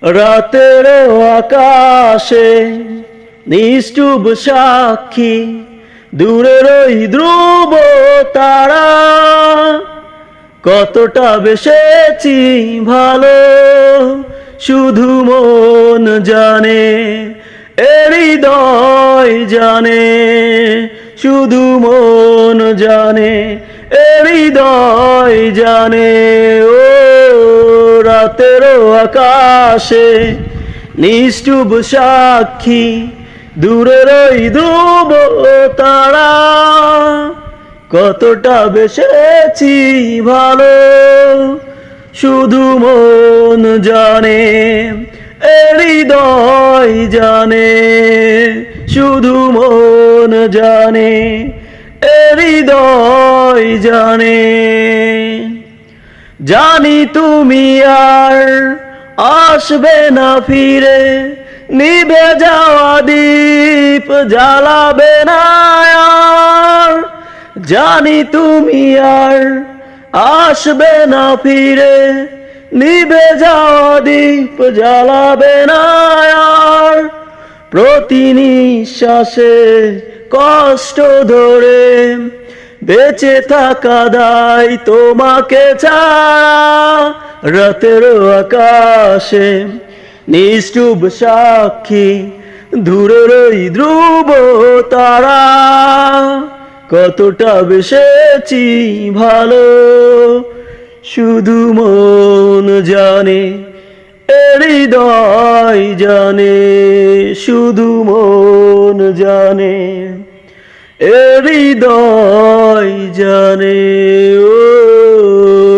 রাতের আকাশে নিষ্ঠুব সাক্ষী দূরের ওই ধ্রুব তারা কতটা বেসেছি ভালো শুধু মন জানে হৃদয় জানে শুধু মন জানে হৃদয় জানে ও রাতের আকাশে নিষ্ঠুব সাক্ষী দূরের ওই ধ্রুব তারা কতটা বেসেছি ভালো শুধু মন জানে হৃদয় জানে শুধু মন জানে হৃদয় জানে জানি তুমি আর আসবে না ফিরে নিভে যাওয়া দীপ জ্বালাবে না আর জানি তুমি আর আসবে না ফিরে নিভে যাওয়া দীপ জ্বালাবে না আর প্রতি নিঃশ্বাসে কষ্ট ধরে বেঁচে থাকা দায় তোমাকে ছাড়া রাতের আকাশে নিষ্ঠুব সাক্ষী দূরের ওই ধ্রুব তারা কতটা বেসেছি ভালো শুধু মন জানে হৃদয় জানে শুধু মন জানে হৃদয় জানে ও